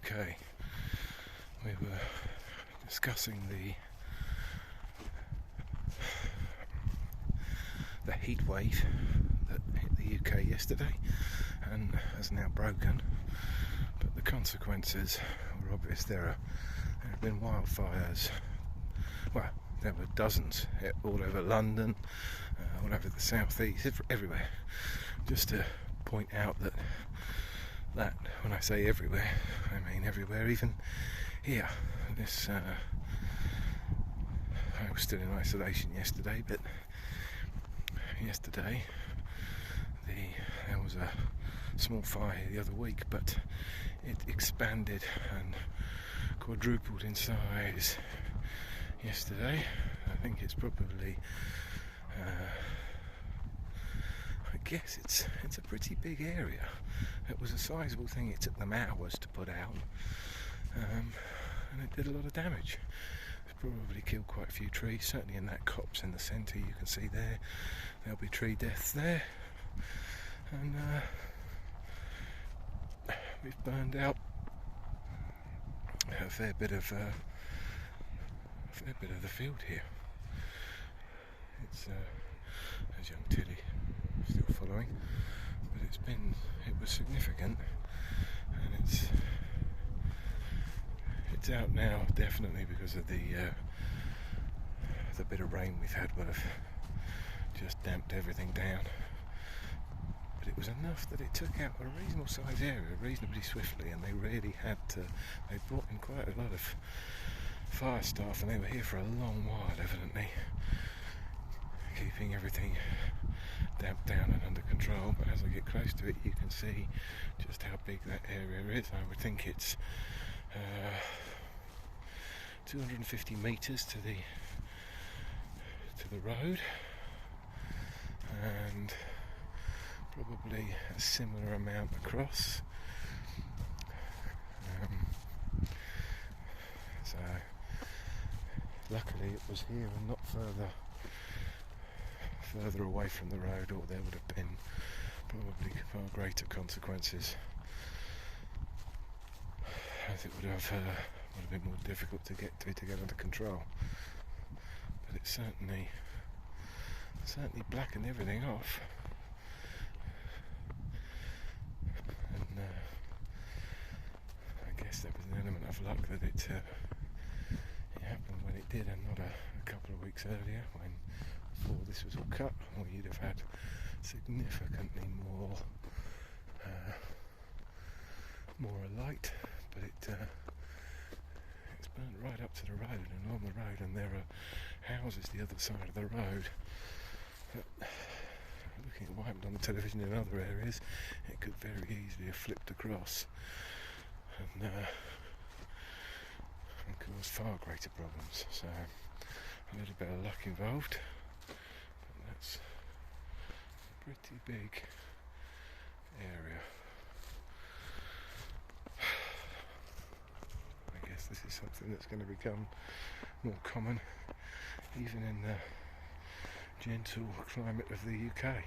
UK. We were discussing the heat wave that hit the UK yesterday and has now broken, but the consequences were obvious. There have been wildfires. Well, there were dozens all over London, all over the southeast, everywhere. Just to point out that when I say everywhere, I mean everywhere, even here. I was still in isolation yesterday, but yesterday there was a small fire the other week, but it expanded and quadrupled in size yesterday. I think it's probably I guess it's a pretty big area. It was a sizable thing. It took them hours to put out, and it did a lot of damage. It probably killed quite a few trees. Certainly in that copse in the centre, you can see there'll be tree deaths there, and we've burned out a fair bit of the field here. It's as young Tilly still following, but it was significant, and it's out now definitely because of the bit of rain we've had will have just damped everything down. But it was enough that it took out a reasonable size area reasonably swiftly, and they really had to. They brought in quite a lot of fire staff, and they were here for a long while, evidently, keeping everything damped down and under control. But as I get close to it, you can see just how big that area is. I would think it's 250 metres to the road, and probably a similar amount across. So luckily it was here and not further away from the road, or there would have been probably far greater consequences, as it would have been more difficult to get under control. But it certainly blackened everything off, and I guess there was an element of luck that it happened when it did, and not a couple of weeks earlier, when before this was all cut, or you'd have had significantly more alight. But it's burnt right up to the road and on the road, and there are houses the other side of the road. But looking at what happened on the television in other areas, it could very easily have flipped across and caused far greater problems. So a little bit of luck involved, but that's a pretty big area. I guess this is something that's going to become more common even in the gentle climate of the UK.